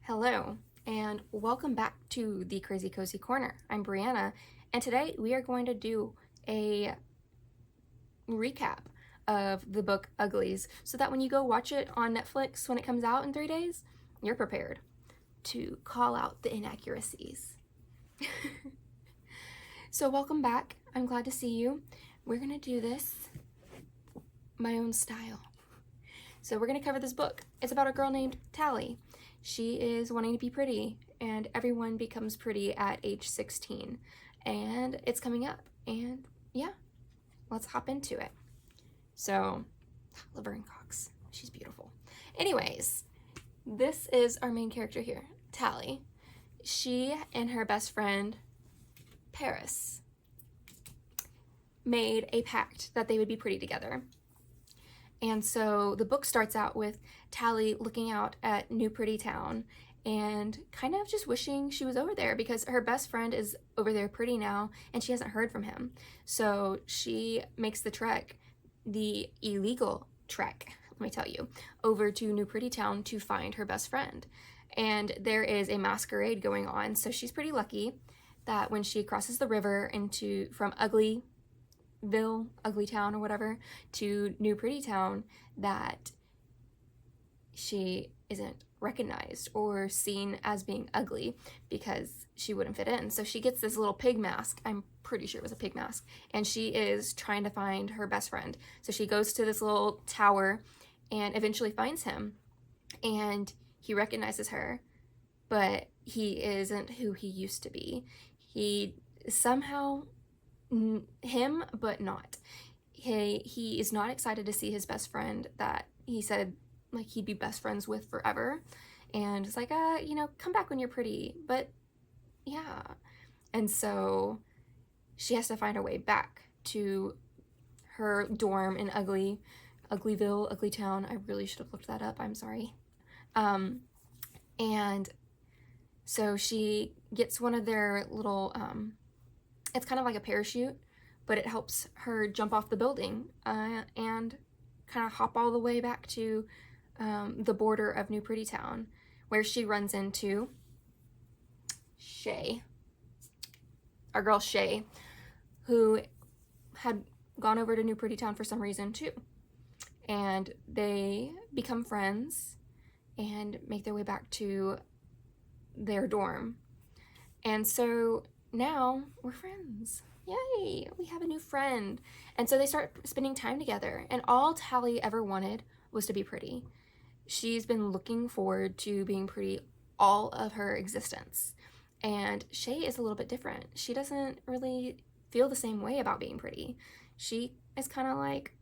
Hello, and welcome back to the Crazy Cozy Corner. I'm Brianna, and today we are going to do a recap of the book Uglies so that when you go watch it on Netflix when it comes out in 3 days, you're prepared to call out the inaccuracies. So, welcome back. I'm glad to see you. We're going to do this my own style. So, we're going to cover this book. It's about a girl named Tally. She is wanting to be pretty, and everyone becomes pretty at age 16. And it's coming up, and yeah, let's hop into it. So, Laverne Cox, she's beautiful. Anyways, this is our main character here, Tally. She and her best friend, Paris, made a pact that they would be pretty together. And so the book starts out with Tally looking out at New Pretty Town and kind of just wishing she was over there because her best friend is over there pretty now and she hasn't heard from him. So she makes the trek, the illegal trek, let me tell you, over to New Pretty Town to find her best friend. And there is a masquerade going on, so she's pretty lucky that when she crosses the river from Uglieville, Ugly Town or whatever, to New Pretty Town, that she isn't recognized or seen as being ugly because she wouldn't fit in. So she gets this little pig mask. I'm pretty sure it was a pig mask. And she is trying to find her best friend. So she goes to this little tower and eventually finds him. And he recognizes her, but he isn't who he used to be. He somehow him, but not. He is not excited to see his best friend that he said like he'd be best friends with forever, and it's like come back when you're pretty. But yeah, and so she has to find her way back to her dorm in Uglyville, Ugly Town. I really should have looked that up, I'm sorry. And so she gets one of their little it's kind of like a parachute, but it helps her jump off the building and kind of hop all the way back to the border of New Pretty Town, where she runs into Shay, our girl Shay, who had gone over to New Pretty Town for some reason too. And they become friends and make their way back to their dorm. And so now we're friends. Yay, we have a new friend. And so they start spending time together, and all Tally ever wanted was to be pretty. She's been looking forward to being pretty all of her existence. And Shay is a little bit different. She doesn't really feel the same way about being pretty. She is kind of like,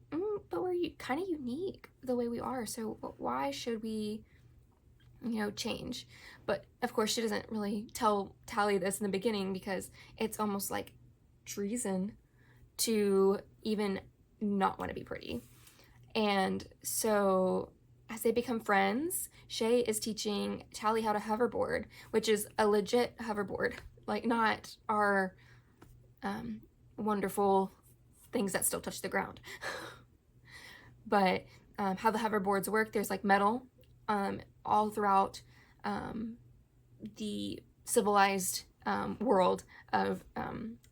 but we're kind of unique the way we are, so why should we change? But of course she doesn't really tell Tally this in the beginning because it's almost like treason to even not want to be pretty. And so as they become friends, Shay is teaching Tally how to hoverboard, which is a legit hoverboard, like not our wonderful things that still touch the ground. But how the hoverboards work, there's like metal all throughout the civilized world of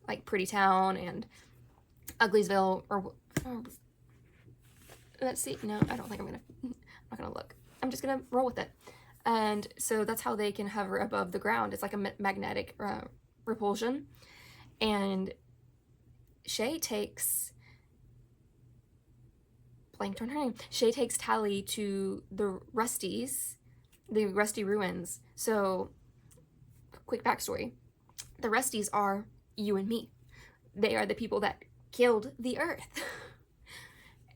like Pretty Town and Ugliesville, or let's see, no, I don't think I'm not gonna look. I'm just gonna roll with it. And so that's how they can hover above the ground. It's like a magnetic repulsion. And Shay takes blanked on her name. Shay takes Tally to the Rusty Ruins. So, quick backstory. The Rusties are you and me. They are the people that killed the Earth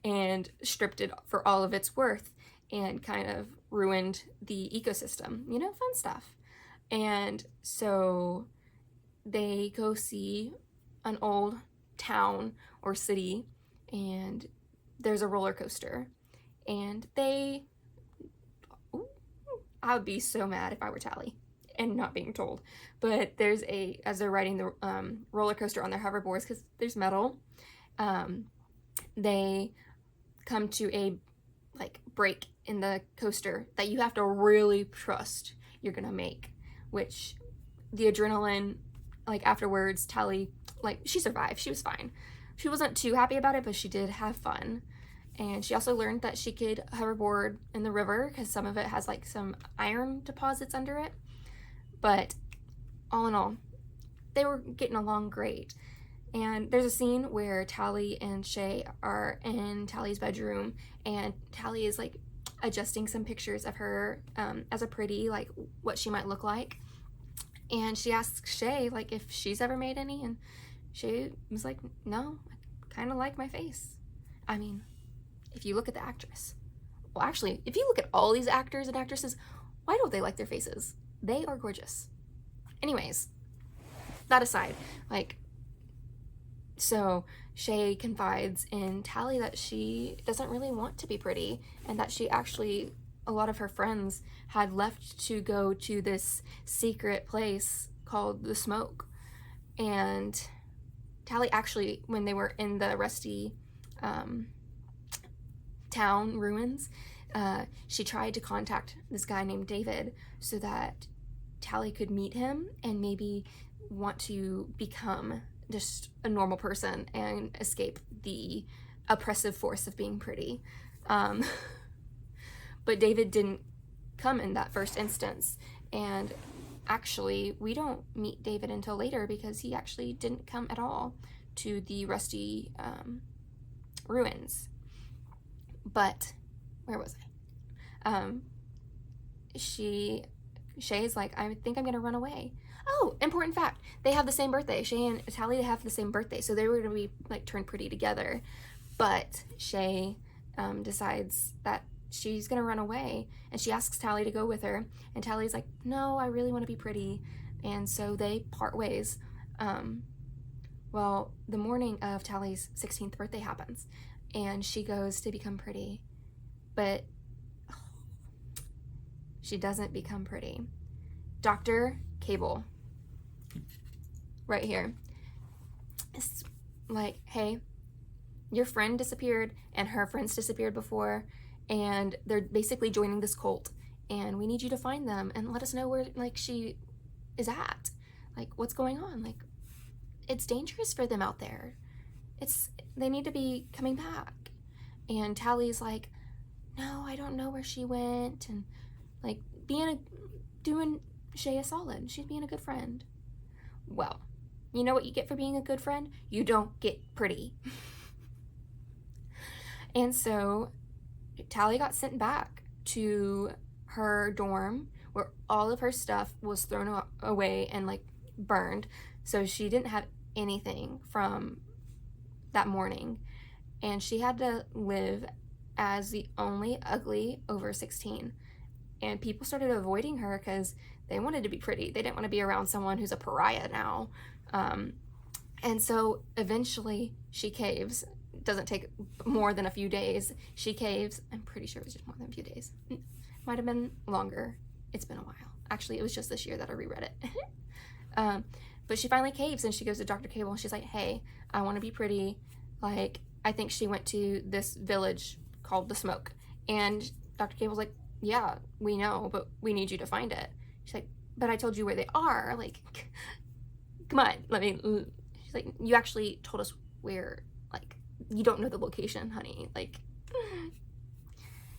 and stripped it for all of its worth and kind of ruined the ecosystem. Fun stuff. And so they go see an old town or city, and there's a roller coaster, and I would be so mad if I were Tally and not being told. But as they're riding the roller coaster on their hoverboards, because there's metal, they come to a break in the coaster that you have to really trust you're gonna make, which the adrenaline, like afterwards, Tally, like she survived, she was fine. She wasn't too happy about it, but she did have fun. And she also learned that she could hoverboard in the river because some of it has like some iron deposits under it. But all in all, they were getting along great. And there's a scene where Tally and Shay are in Tally's bedroom, and Tally is like adjusting some pictures of her as a pretty, like what she might look like. And she asks Shay like if she's ever made any, and Shay was like, no, I kind of like my face. I mean, if you look at the actress, well, actually, if you look at all these actors and actresses, why don't they like their faces? They are gorgeous. Anyways, that aside, like, so Shay confides in Tally that she doesn't really want to be pretty, and that she actually, a lot of her friends had left to go to this secret place called the Smoke. And Tally actually, when they were in the rusty town ruins, she tried to contact this guy named David so that Tally could meet him and maybe want to become just a normal person and escape the oppressive force of being pretty. But David didn't come in that first instance, and actually we don't meet David until later because he actually didn't come at all to the rusty ruins. But where was I? Shay's like, I think I'm gonna run away. Oh, important fact, they have the same birthday. Shay and Tally have the same birthday, so they were gonna be like turned pretty together. But Shay decides that she's gonna run away, and she asks Tally to go with her, and Tally's like, no, I really want to be pretty. And so they part ways. Well, the morning of Tally's 16th birthday happens, and she goes to become pretty, but she doesn't become pretty. Dr. Cable, right here, is like, hey, your friend disappeared and her friends disappeared before, and they're basically joining this cult, and we need you to find them and let us know where like she is at, like what's going on. Like, it's dangerous for them out there. They need to be coming back. And Tally's like, no, I don't know where she went, and like doing Shay a solid. She's being a good friend. Well, you know what you get for being a good friend? You don't get pretty. And so Tally got sent back to her dorm where all of her stuff was thrown away and like burned. So she didn't have anything from that morning. And she had to live as the only ugly over 16. And people started avoiding her because they wanted to be pretty. They didn't want to be around someone who's a pariah now. And so eventually she caves. It doesn't take more than a few days. She caves. I'm pretty sure it was just more than a few days. Might have been longer. It's been a while. Actually, it was just this year that I reread it. But she finally caves, and she goes to Dr. Cable, and she's like, hey, I want to be pretty. Like, I think she went to this village called the Smoke. And Dr. Cable's like, yeah, we know, but we need you to find it. She's like, but I told you where they are. Like, come on, she's like, you actually told us where, like, you don't know the location, honey. Like,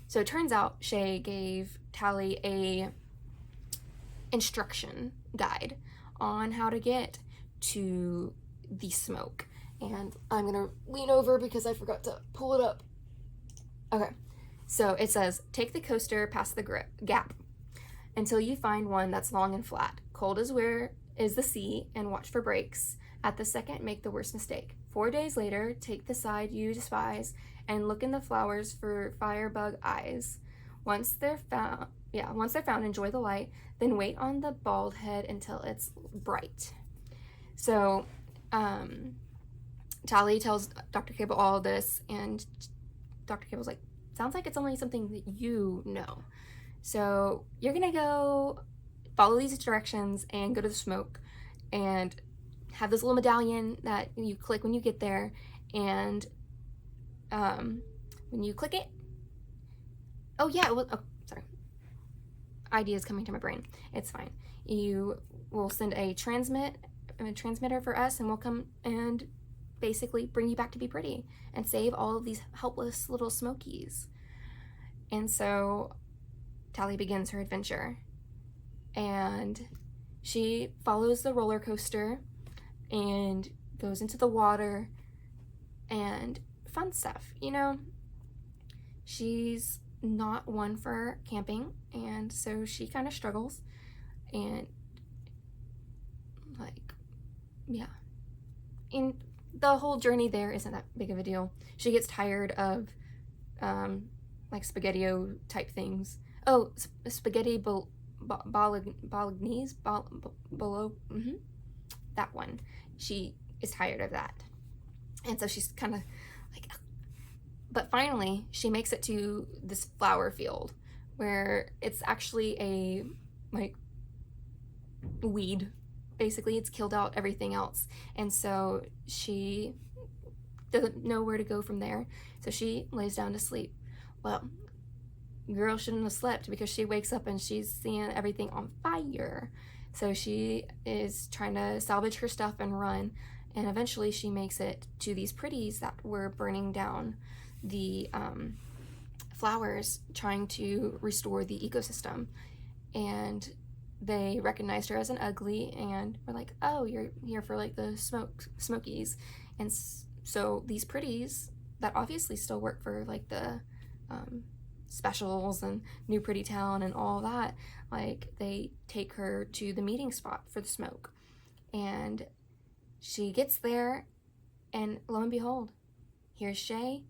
so it turns out Shay gave Tally a instruction guide on how to get to the Smoke. And I'm gonna lean over because I forgot to pull it up. Okay, so it says, take the coaster past the gap until you find one that's long and flat. Cold is where is the sea, and watch for breaks. At the second, make the worst mistake. 4 days later, take the side you despise and look in the flowers for firebug eyes. Once they're found, enjoy the light, then wait on the bald head until it's bright. So, Tally tells Dr. Cable all of this, and Dr. Cable's like, sounds like it's only something that you know. So you're gonna go follow these directions and go to the Smoke and have this little medallion that you click when you get there, and when you click it, Oh yeah, oh, sorry. Ideas coming to my brain. It's fine. You will send a transmitter for us, and we'll come and basically bring you back to be pretty and save all of these helpless little smokies. And so Tally begins her adventure, and she follows the roller coaster and goes into the water and fun stuff. You know, she's not one for camping, and so she kind of struggles, and like, yeah. And the whole journey there isn't that big of a deal. She gets tired of like spaghetti-o type things. Oh, spaghetti bolognese, that one. She is tired of that, and so she's kind of like, but finally she makes it to this flower field where it's actually a like weed. Basically, it's killed out everything else, and so she doesn't know where to go from there. So she lays down to sleep. Well, girl shouldn't have slept, because she wakes up and she's seeing everything on fire. So she is trying to salvage her stuff and run, and eventually she makes it to these pretties that were burning down the flowers, trying to restore the ecosystem. And they recognized her as an ugly and were like, oh, you're here for like the smokies. And so these pretties that obviously still work for like the specials and New Pretty Town and all that, like they take her to the meeting spot for the smoke. And she gets there, and lo and behold, here's Shay,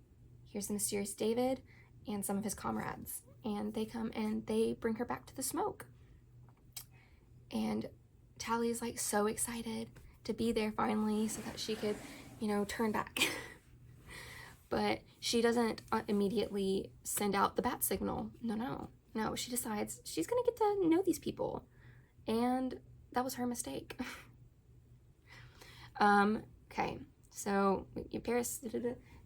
here's the mysterious David, and some of his comrades. And they come and they bring her back to the smoke. And Tally is like so excited to be there finally so that she could, you know, turn back. But she doesn't immediately send out the bat signal. No. She decides she's gonna get to know these people. And that was her mistake. Okay, so Paris,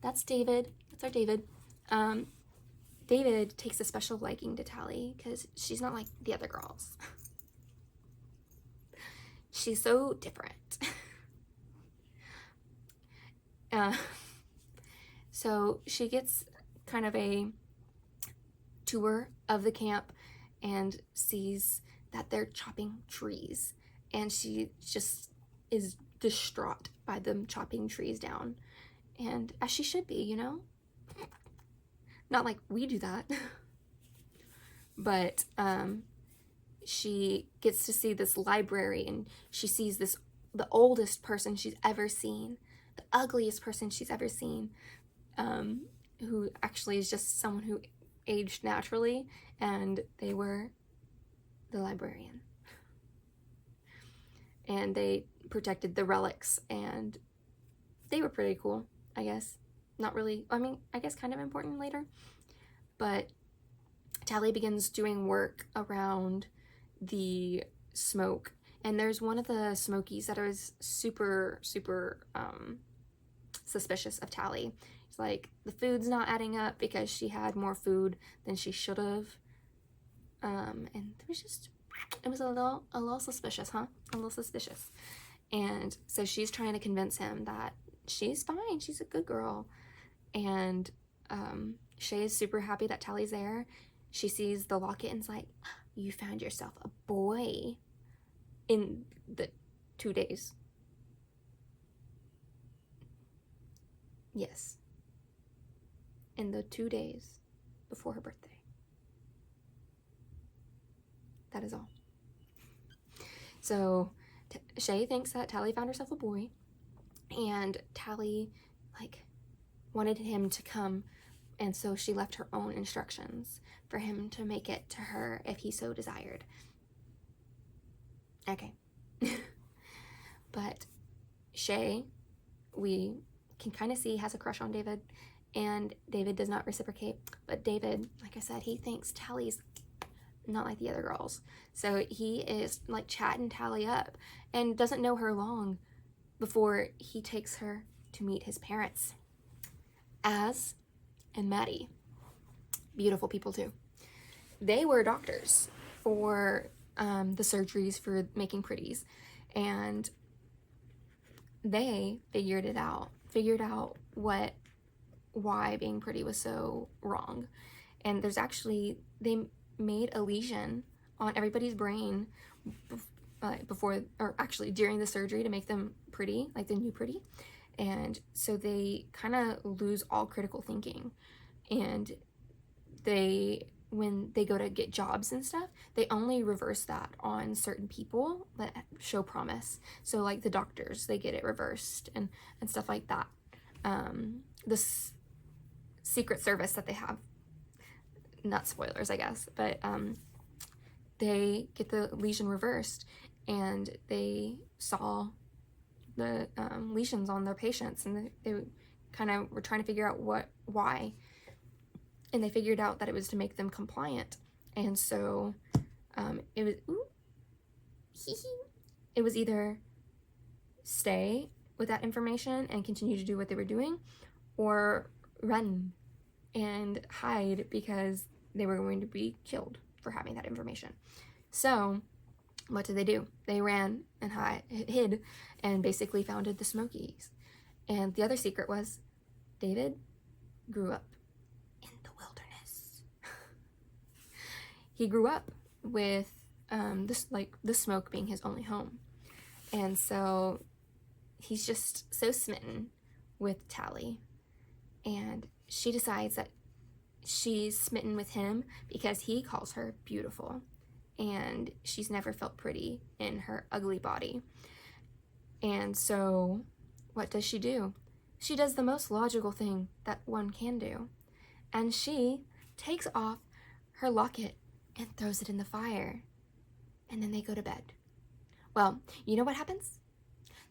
that's David. That's our David. David takes a special liking to Tally because she's not like the other girls. She's so different. So she gets kind of a tour of the camp and sees that they're chopping trees, and she just is distraught by them chopping trees down, and as she should be, you know, not like we do that. But she gets to see this library, and she sees the oldest person she's ever seen, the ugliest person she's ever seen, who actually is just someone who aged naturally, and they were the librarian. And they protected the relics, and they were pretty cool, I guess. Not really, I mean, I guess kind of important later. But Tally begins doing work around the smoke, and there's one of the smokies that is super suspicious of Tally. It's like, the food's not adding up because she had more food than she should have, and it was a little suspicious, huh? A little suspicious. And so she's trying to convince him that she's fine, she's a good girl. And Shay is super happy that Tally's there. She sees the locket and's like, you found yourself a boy in the 2 days. Yes. In the 2 days before her birthday. That is all. So Shay thinks that Tally found herself a boy, and Tally like wanted him to come, and so she left her own instructions for him to make it to her if he so desired. Okay. But Shay, we can kind of see, has a crush on David, and David does not reciprocate. But David, like I said, he thinks Tally's not like the other girls. So he is like chatting Tally up and doesn't know her long before he takes her to meet his parents, Az and Maddie. Beautiful people too. they were doctors for the surgeries for making pretties, and they figured out why being pretty was so wrong. And there's actually, they made a lesion on everybody's brain before, or actually during the surgery, to make them pretty, like the new pretty. And so they kind of lose all critical thinking, and when they go to get jobs and stuff, they only reverse that on certain people that show promise. So like the doctors, they get it reversed and stuff like that. This Secret Service that they have, not spoilers, I guess, but they get the lesion reversed, and they saw the lesions on their patients, and they kind of were trying to figure out why, and they figured out that it was to make them compliant. And so it was either stay with that information and continue to do what they were doing, or run and hide, because they were going to be killed for having that information. So what did they do? They ran and hid and basically founded the Smokies. And the other secret was David grew up in the wilderness. He grew up with the smoke being his only home. And so he's just so smitten with Tally, and she decides that she's smitten with him because he calls her beautiful, and she's never felt pretty in her ugly body. And so what does she do? She does the most logical thing that one can do, and she takes off her locket and throws it in the fire, and then they go to bed. Well, you know what happens?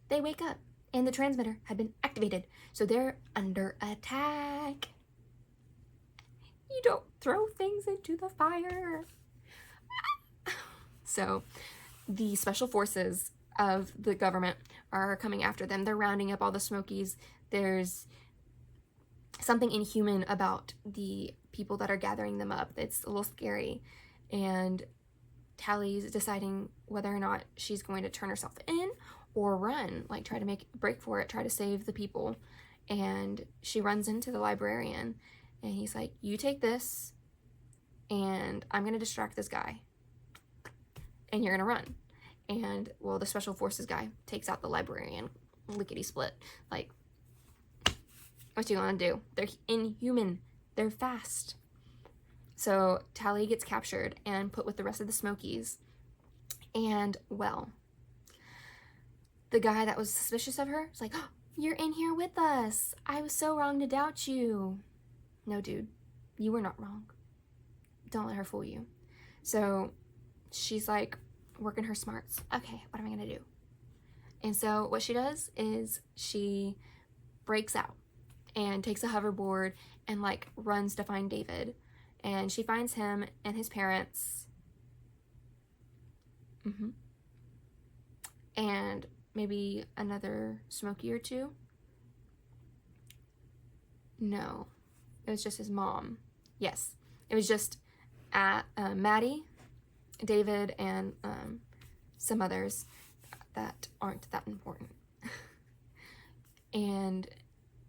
They wake up, and the transmitter had been activated, so they're under attack. You don't throw things into the fire. So the special forces of the government are coming after them. They're rounding up all the Smokies. There's something inhuman about the people that are gathering them up. It's a little scary. And Tally's deciding whether or not she's going to turn herself in or run, like try to make a break for it, try to save the people. And she runs into the librarian, and he's like, you take this, and I'm going to distract this guy, and you're going to run. And, well, the special forces guy takes out the librarian, lickety-split. Like, what you gonna do? They're inhuman. They're fast. So Tally gets captured and put with the rest of the Smokies. And, well, the guy that was suspicious of her was like, oh, you're in here with us. I was so wrong to doubt you. No, dude, you were not wrong. Don't let her fool you. So she's like working her smarts. Okay, what am I gonna do? And so what she does is she breaks out and takes a hoverboard and like runs to find David. And she finds him and his parents. And maybe another Smoky or two. No, it was just his mom. Yes, it was just Maddie, David, and some others that aren't that important. And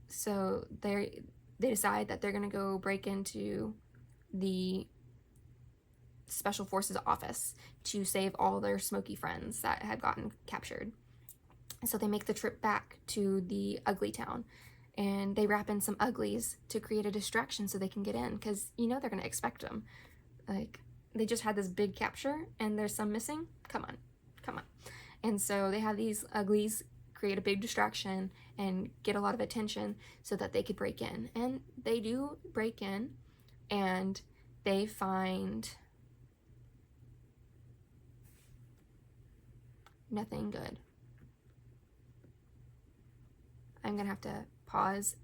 so they decide that they're gonna go break into the special forces office to save all their Smoky friends that had gotten captured. And so they make the trip back to the ugly town, and they wrap in some uglies to create a distraction so they can get in, because you know they're gonna expect them. Like, they just had this big capture and there's some missing. Come on. And so they have these uglies create a big distraction and get a lot of attention so that they could break in. And they do break in, and they find nothing good. I'm gonna have to pause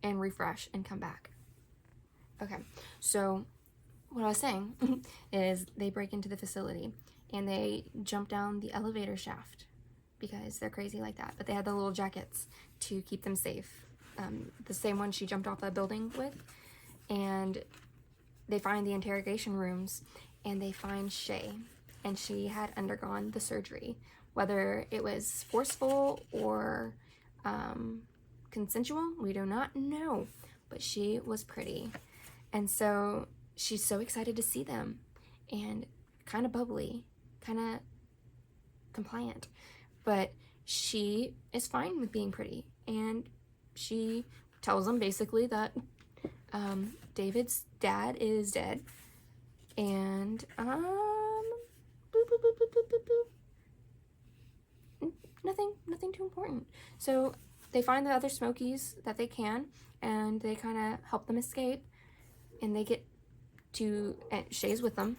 and refresh and come back. Okay, so what I was saying is they break into the facility and they jump down the elevator shaft because they're crazy like that. But they had the little jackets to keep them safe. The same one she jumped off the building with. And they find the interrogation rooms, and they find Shay, and she had undergone the surgery. Whether it was forceful or consensual, we do not know, but she was pretty. And so she's so excited to see them, and kind of bubbly, kind of compliant, but she is fine with being pretty, and she tells them basically that David's dad is dead, and boop, boop, boop, boop, boop, boop. Nothing too important. So they find the other Smokies that they can, and they kind of help them escape, and they get to, and Shay's with them,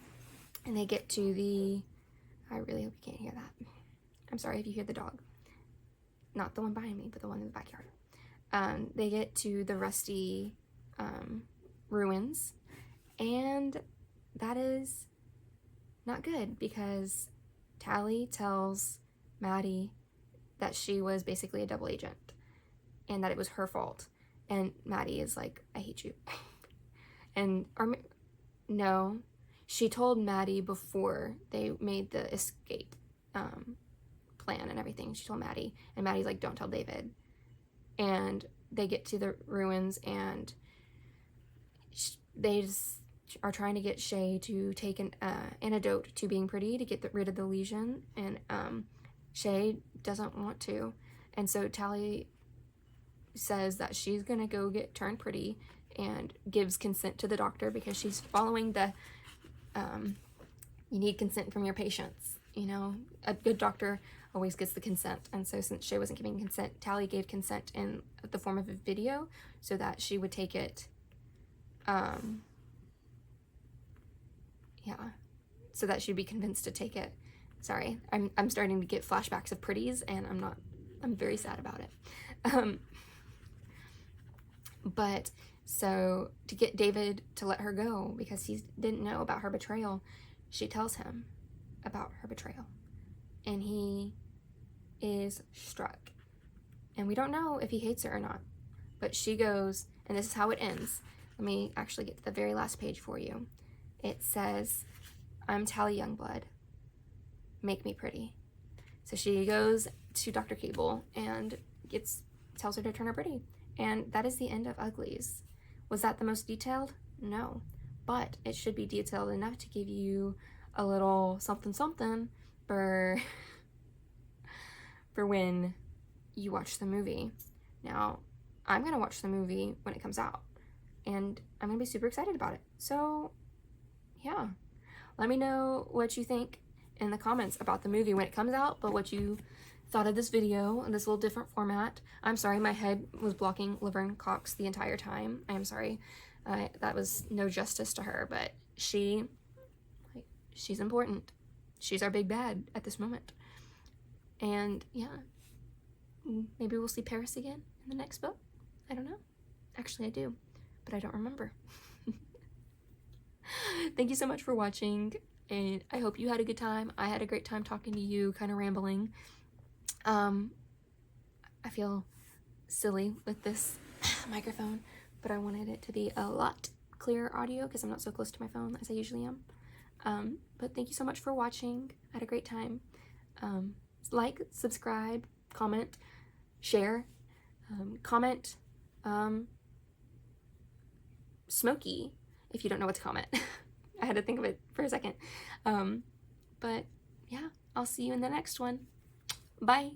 and they get to the, I really hope you can't hear that. I'm sorry if you hear the dog. Not the one behind me, but the one in the backyard. They get to the rusty ruins, and that is not good, because Tally tells Maddie that she was basically a double agent and that it was her fault, and Maddie is like, I hate you. And no, she told Maddie before they made the escape plan and everything. She told Maddie, and Maddie's like, don't tell David. And they get to the ruins, and they just are trying to get Shay to take an antidote to being pretty to get rid of the lesion, and Shay doesn't want to, and so Tally says that she's gonna go get turned pretty, and gives consent to the doctor, because she's following the you need consent from your patients, you know, a good doctor always gets the consent. And so since Shay wasn't giving consent, Tally gave consent in the form of a video so that she would take it yeah, so that she'd be convinced to take it. Sorry, I'm starting to get flashbacks of pretties, and I'm very sad about it. But so to get David to let her go, because he didn't know about her betrayal, she tells him about her betrayal, and he is struck. And we don't know if he hates her or not, but she goes, and this is how it ends. Let me actually get to the very last page for you. It says, I'm Tally Youngblood. Make me pretty. So she goes to Dr. Cable and tells her to turn her pretty. And that is the end of Uglies. Was that the most detailed? No. But it should be detailed enough to give you a little something something for when you watch the movie. Now, I'm going to watch the movie when it comes out, and I'm going to be super excited about it. So, yeah. Let me know what you think in the comments about the movie when it comes out, but what you thought of this video in this little different format. I'm sorry, my head was blocking Laverne Cox the entire time. I am sorry. That was no justice to her, but she's important. She's our big bad at this moment. And yeah, maybe we'll see Paris again in the next book. I don't know. Actually, I do, but I don't remember. Thank you so much for watching, and I hope you had a good time. I had a great time talking to you, kind of rambling. I feel silly with this microphone, but I wanted it to be a lot clearer audio because I'm not so close to my phone as I usually am. But thank you so much for watching. I had a great time. Like, subscribe, comment, share, comment, Smoky, if you don't know what to comment. I had to think of it for a second. But yeah, I'll see you in the next one. Bye.